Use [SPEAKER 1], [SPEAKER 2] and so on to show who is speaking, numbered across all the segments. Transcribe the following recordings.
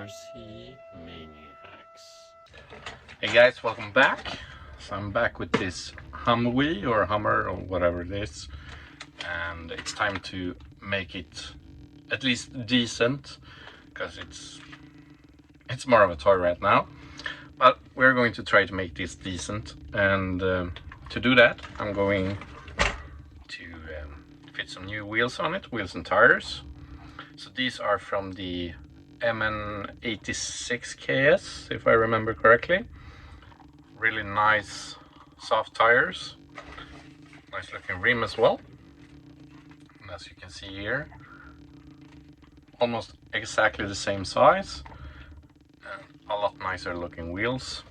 [SPEAKER 1] Jjrc Maniacs. Hey guys, welcome back. So I'm back with this Humvee or Hummer or whatever it is, and it's time to make it at least decent, because it's more of a toy right now, but we're going to try to make this decent. And to do that, I'm going to fit some new wheels on it, wheels and tires. So these are from the MN86KS, if I remember correctly. Really nice soft tires, nice looking rim as well, and as you can see here, almost exactly the same size and a lot nicer looking wheels.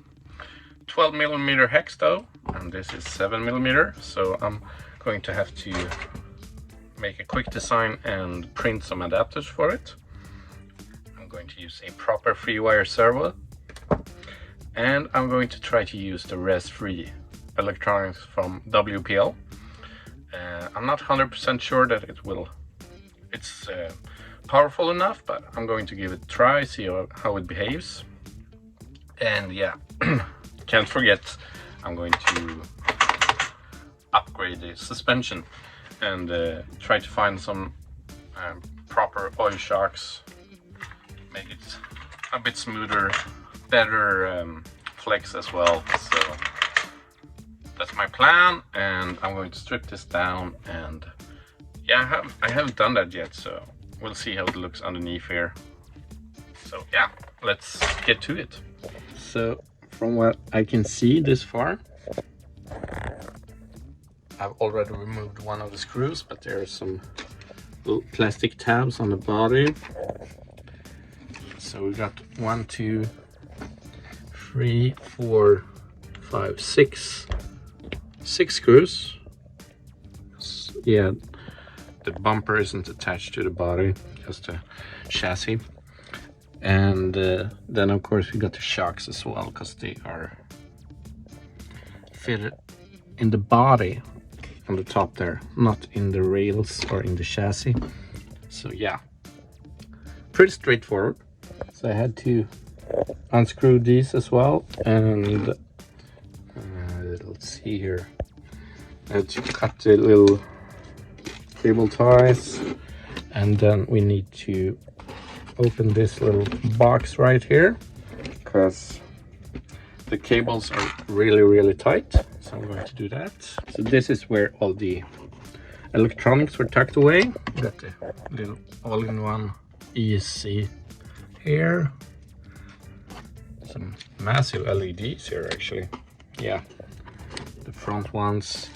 [SPEAKER 1] 12mm hex though, and this is 7mm, so I'm going to have to make a quick design and print some adapters for it. I'm going to use a proper free wire servo, and I'm going to try to use the res-free electronics from WPL. I'm not 100% sure that it's powerful enough, but I'm going to give it a try, see how it behaves. And yeah, can't forget, I'm going to upgrade the suspension and try to find some proper oil shocks, make it a bit smoother, better flex as well. So that's my plan, and I'm going to strip this down. And yeah, I haven't done that yet, so we'll see how it looks underneath here. So yeah, let's get to it. So from what I can see this far, I've already removed one of the screws, but there are some little plastic tabs on the body. So we got 1, 2, 3, 4, 5, 6 screws. Yeah, the bumper isn't attached to the body, just a chassis. And then of course we got the shocks as well, because they are fitted in the body on the top there, not in the rails or in the chassis. So yeah, pretty straightforward. So I had to unscrew these as well, and let's see here, I had to cut the little cable ties, and then we need to open this little box right here, because the cables are really tight. So I'm going to do that. So this is where all the electronics were tucked away. Got the little all-in-one ESC here. Some massive LEDs here actually. Yeah, the front ones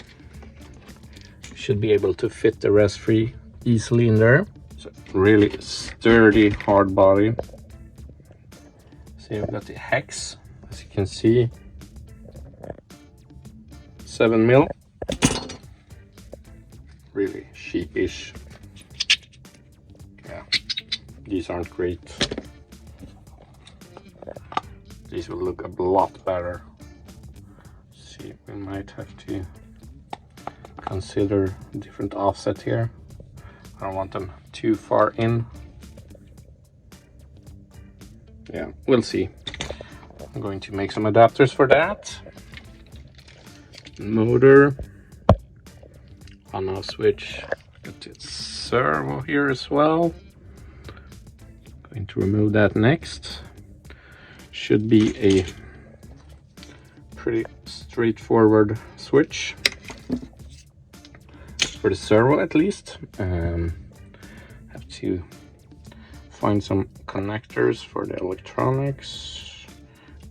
[SPEAKER 1] should be able to fit the res-free easily in there. So really sturdy, hard body. So you've got the hex, as you can see, 7mm. Really cheapish. Yeah, these aren't great. These will look a lot better. See, we might have to consider a different offset here. I don't want them too far in. Yeah, we'll see. I'm going to make some adapters for that. Motor, on-off switch, got the servo here as well. Going to remove that next. Should be a pretty straightforward switch for the servo, at least. Have to find some connectors for the electronics.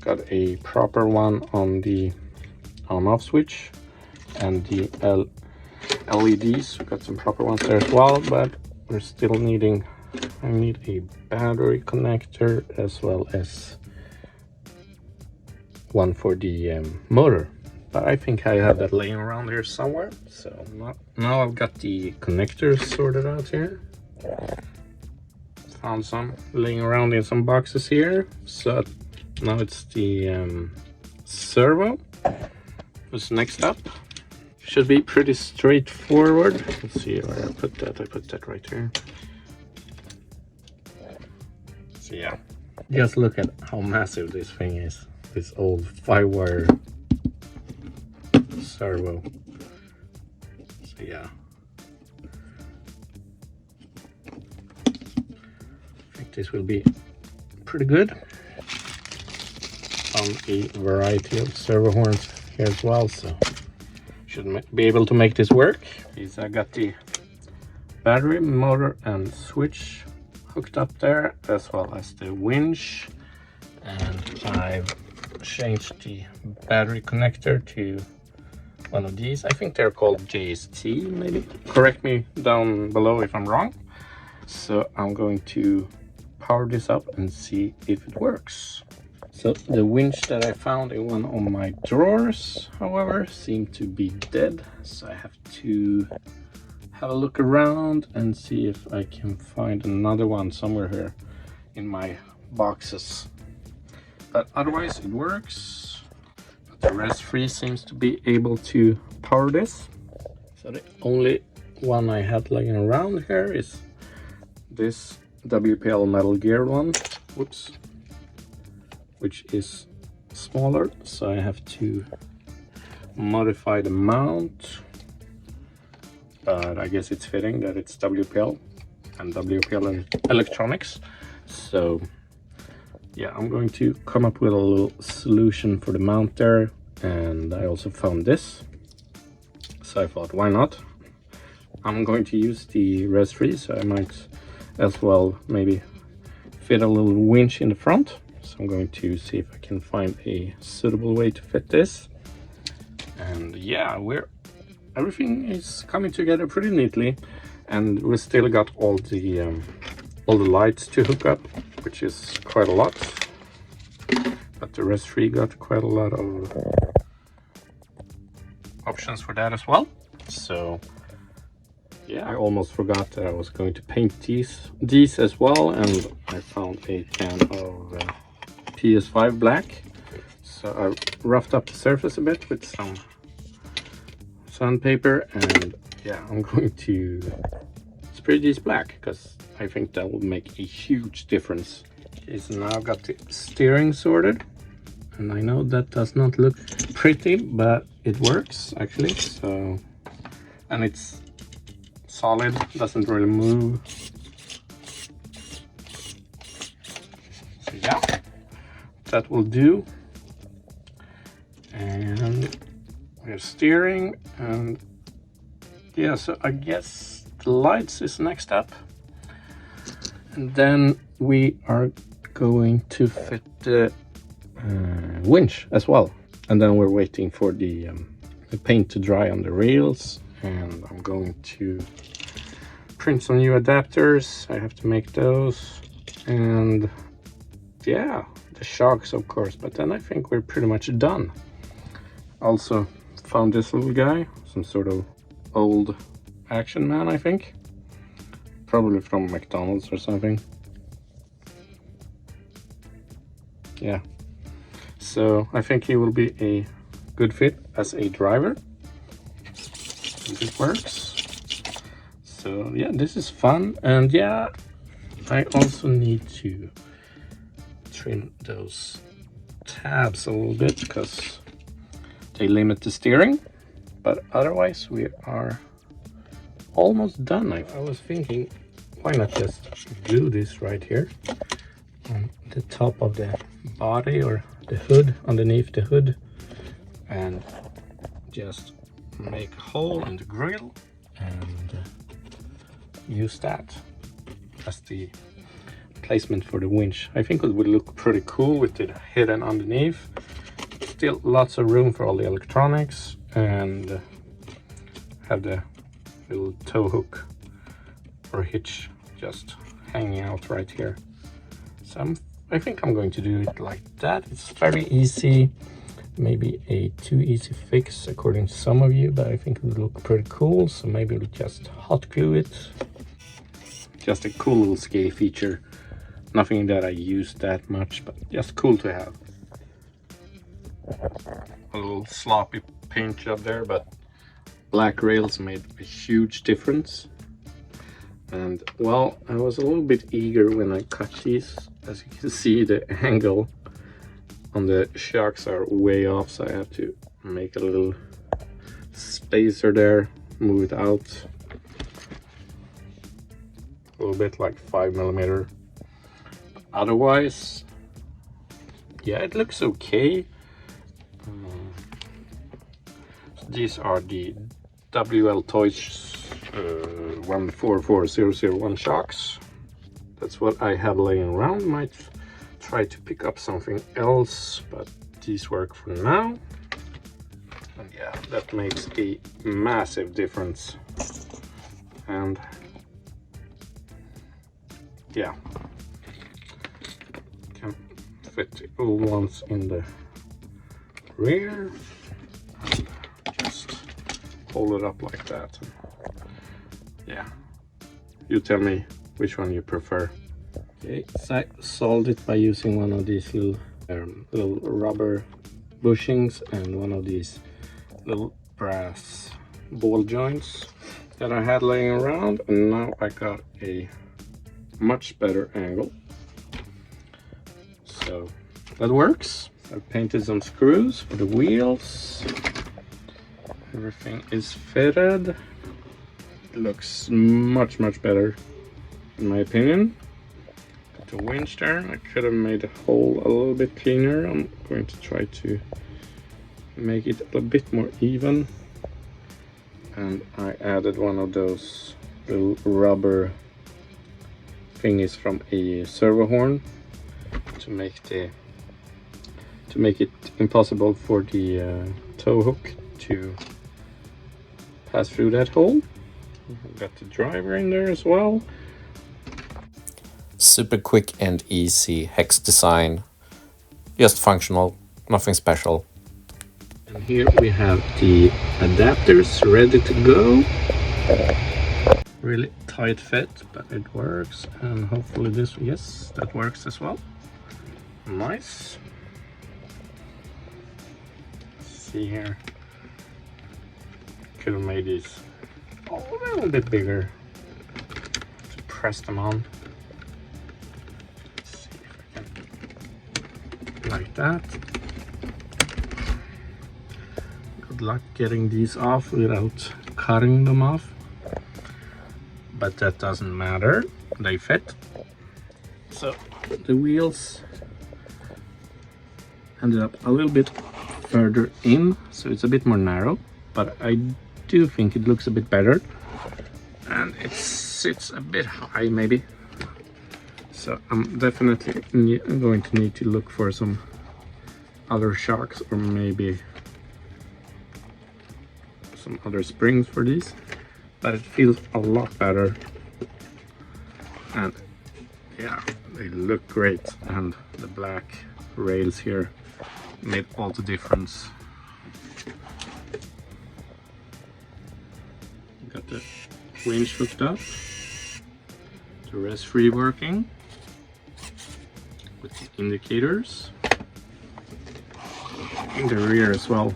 [SPEAKER 1] Got a proper one on the on-off switch, and the LEDs, we got some proper ones there as well, but we're still needing, I need a battery connector as well as one for the motor, but I think I have that laying around here somewhere. So now I've got the connectors sorted out here. Found some laying around in some boxes here. So now it's the servo. What's next up? Should be pretty straightforward. Let's see where I put that. I put that right here. So yeah, Just look at how massive this thing is. This old 5-wire servo. So yeah, I think this will be pretty good. Found a variety of servo horns here as well, so should be able to make this work. I got the battery, motor and switch hooked up there, as well as the winch, and I've changed the battery connector to one of these. I think they're called JST, maybe. Correct me down below if I'm wrong. So I'm going to power this up and see if it works. So the winch that I found in one of my drawers, however, seemed to be dead. So I have to have a look around and see if I can find another one somewhere here in my boxes. But otherwise it works. But the rest free seems to be able to power this. So the only one I had laying around here is this WPL metal gear one. Whoops. Which is smaller, so I have to modify the mount. But I guess it's fitting that it's WPL and WPL and electronics. So yeah, I'm going to come up with a little solution for the mount there. And I also found this. So I thought, why not? I'm going to use the res free, so I might as well maybe fit a little winch in the front. So I'm going to see if I can find a suitable way to fit this. And yeah, everything is coming together pretty neatly, and we still got all the lights to hook up, which is quite a lot. But the rest free got quite a lot of options for that as well. So yeah, I almost forgot that I was going to paint these as well, and I found a can of PS5 black. So I roughed up the surface a bit with some sandpaper, and yeah, I'm going to spray these black because I think that will make a huge difference. Okay, so now I've got the steering sorted, and I know that does not look pretty, but it works actually. So, and it's solid, doesn't really move. So yeah, that will do. And we're steering, and yeah, so I guess the lights is next up, and then we are going to fit the winch as well, and then we're waiting for the paint to dry on the rails, and I'm going to print some new adapters. I have to make those, and yeah, the shocks of course, but then I think we're pretty much done. Also found this little guy, some sort of old Action Man, I think, probably from McDonald's or something. Yeah, so I think he will be a good fit as a driver, and it works. So yeah, this is fun. And yeah, I also need to trim those tabs a little bit because they limit the steering, but otherwise we are almost done. I was thinking, why not just glue this right here on the top of the body or the hood, underneath the hood, and just make a hole in the grill and use that as the placement for the winch. I think it would look pretty cool with it hidden underneath. Still lots of room for all the electronics, and have the little tow hook or hitch just hanging out right here. So I think I'm going to do it like that. It's very easy, maybe a too easy fix according to some of you, but I think it would look pretty cool. So maybe we'll just hot glue it. Just a cool little scary feature. Nothing that I use that much, but just cool to have. A little sloppy paint job there, but black rails made a huge difference. And well, I was a little bit eager when I cut these as you can see, the angle on the shocks are way off, so I have to make a little spacer there, move it out a little bit, like 5mm. Otherwise, yeah, it looks okay. These are the WL Toys 144001 shocks. That's what I have laying around. Might try to pick up something else, but these work for now. And yeah, that makes a massive difference. And yeah, can fit the old ones in the rear. And just hold it up like that. Yeah, you tell me which one you prefer. Okay, so I solved it by using one of these little rubber bushings and one of these little brass ball joints that I had laying around, and now I got a much better angle. So that works. I've painted some screws for the wheels. Everything is fitted. It looks much better in my opinion. Got the winch there. I could have made the hole a little bit cleaner. I'm going to try to make it a bit more even. And I added one of those little rubber thingies from a servo horn to make it impossible for the tow hook to pass through that hole. I've got the driver in there as well.
[SPEAKER 2] Super quick and easy hex design, just functional, nothing special.
[SPEAKER 1] And here we have the adapters ready to go. Really tight fit, but it works, and hopefully this, yes, that works as well. Nice. Let's see here. Could have made these a little bit bigger to press them on. Let's see if I can, like that. Good luck getting these off without cutting them off, but that doesn't matter, they fit. So the wheels ended up a little bit further in, so it's a bit more narrow, but I do think it looks a bit better, and it sits a bit high maybe. So I'm definitely going to need to look for some other shocks, or maybe some other springs for these, but it feels a lot better. And yeah, they look great, and the black rails here made all the difference. Got the winch hooked up, the rest free working with the indicators in the rear as well.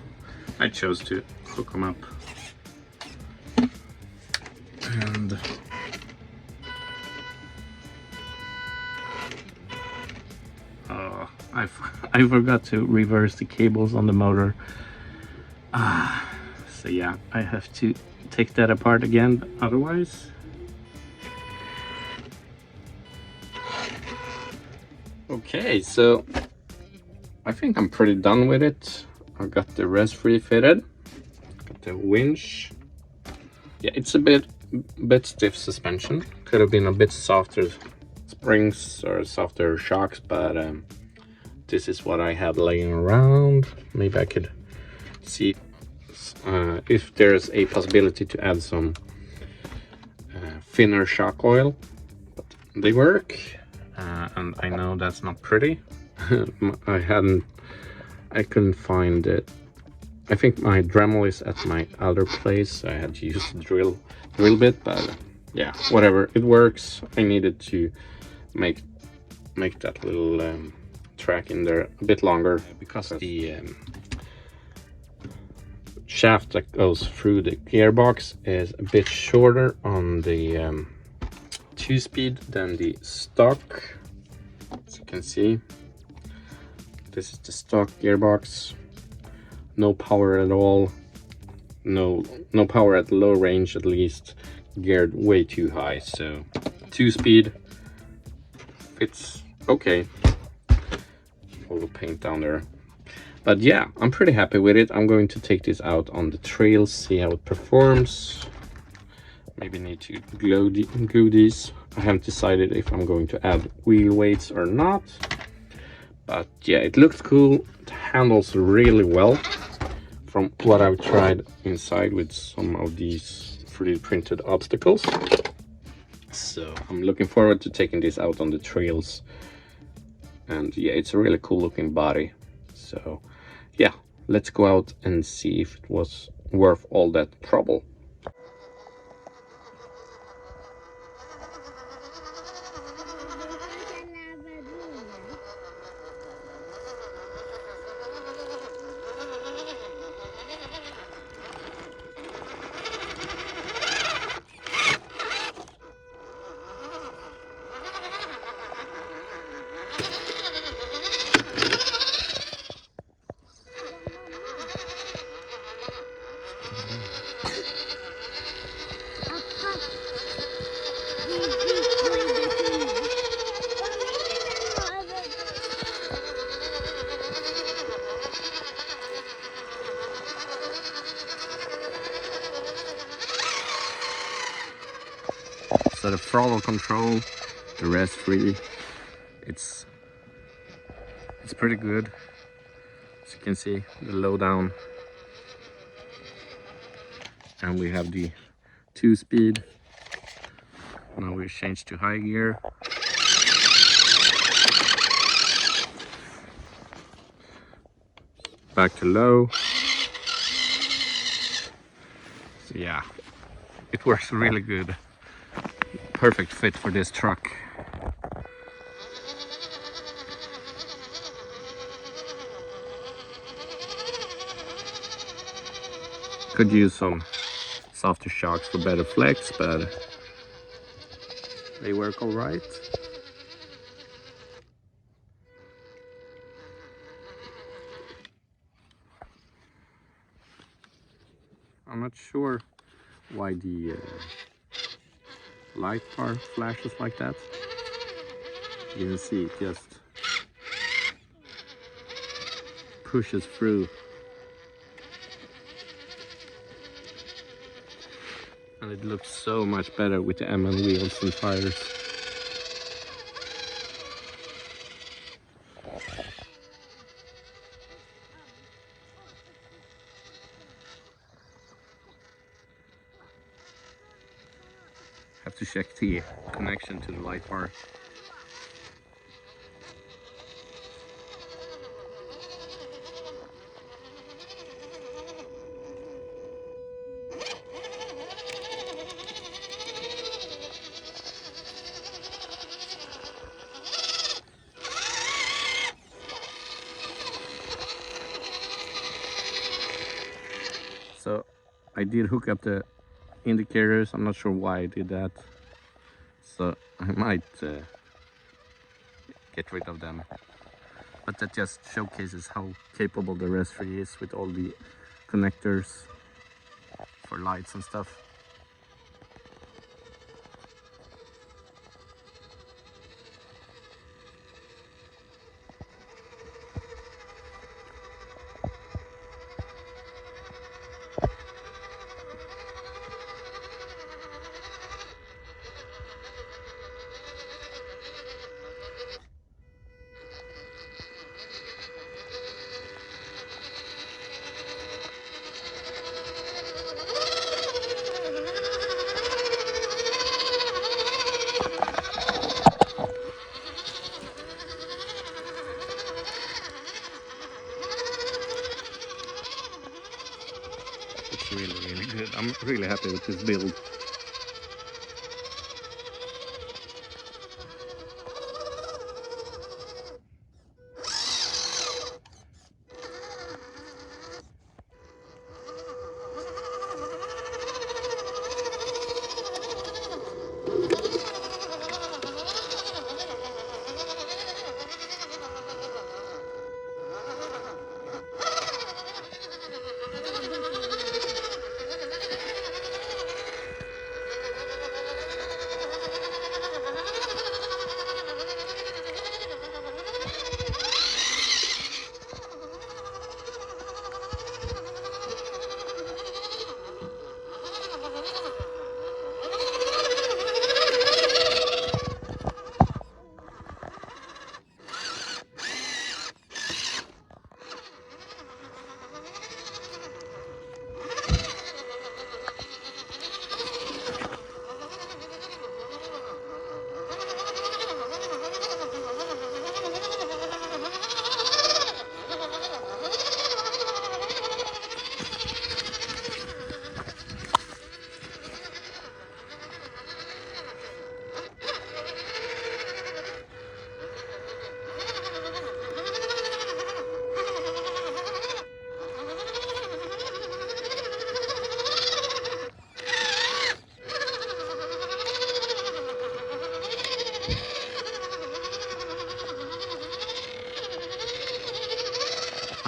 [SPEAKER 1] I chose to hook them up, and I forgot to reverse the cables on the motor. So yeah, I have to take that apart again, but otherwise okay. So I think I'm pretty done with it. I got the rest free fitted, got the winch. Yeah, it's a bit stiff suspension, could have been a bit softer springs or softer shocks, but this is what I had laying around. Maybe I could see if there's a possibility to add some thinner shock oil, but they work, and I know that's not pretty. I couldn't find it. I think my Dremel is at my other place. I had to use the drill bit, but yeah, whatever, it works. I needed to make that little track in there a bit longer, because the shaft that goes through the gearbox is a bit shorter on the 2-speed than the stock. As you can see. This is the stock gearbox. No power at all. No power at low range, at least. Geared way too high, so 2-speed fits okay. All the paint down there. But yeah, I'm pretty happy with it. I'm going to take this out on the trails, see how it performs. Maybe need to glue these. I haven't decided if I'm going to add wheel weights or not. But yeah, it looks cool. It handles really well from what I've tried inside with some of these 3D printed obstacles. So I'm looking forward to taking this out on the trails. And yeah, it's a really cool looking body. So yeah, let's go out and see if it was worth all that trouble. So the throttle control, the rest free, it's pretty good. As you can see, the low down, and we have the 2-speed. Now we change to high gear. Back to low. So yeah, it works really good. Perfect fit for this truck. Could use some softer shocks for better flex, but they work all right. I'm not sure why the light bar flashes like that. You can see it just pushes through. And it looks so much better with the MN wheels and tires. Have to check the connection to the light bar. So I did hook up the indicators. I'm not sure why I did that. So I might get rid of them. But that just showcases how capable the Raspberry is with all the connectors for lights and stuff. It's really good. I'm really happy with this build.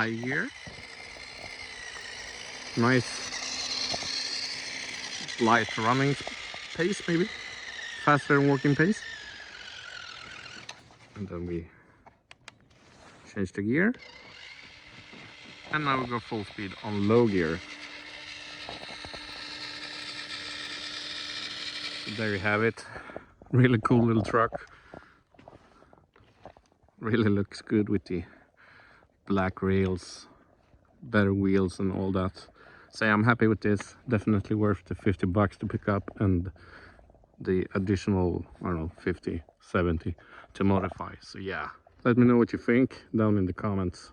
[SPEAKER 1] high gear. Nice light running pace, maybe faster than walking pace. And then we change the gear, and now we go full speed on low gear. So there you have it. Really cool little truck. Really looks good with the black rails, better wheels and all that. So I'm happy with this. Definitely worth the $50 to pick up, and the additional, I don't know, 50, 70 to modify. So yeah, let me know what you think down in the comments.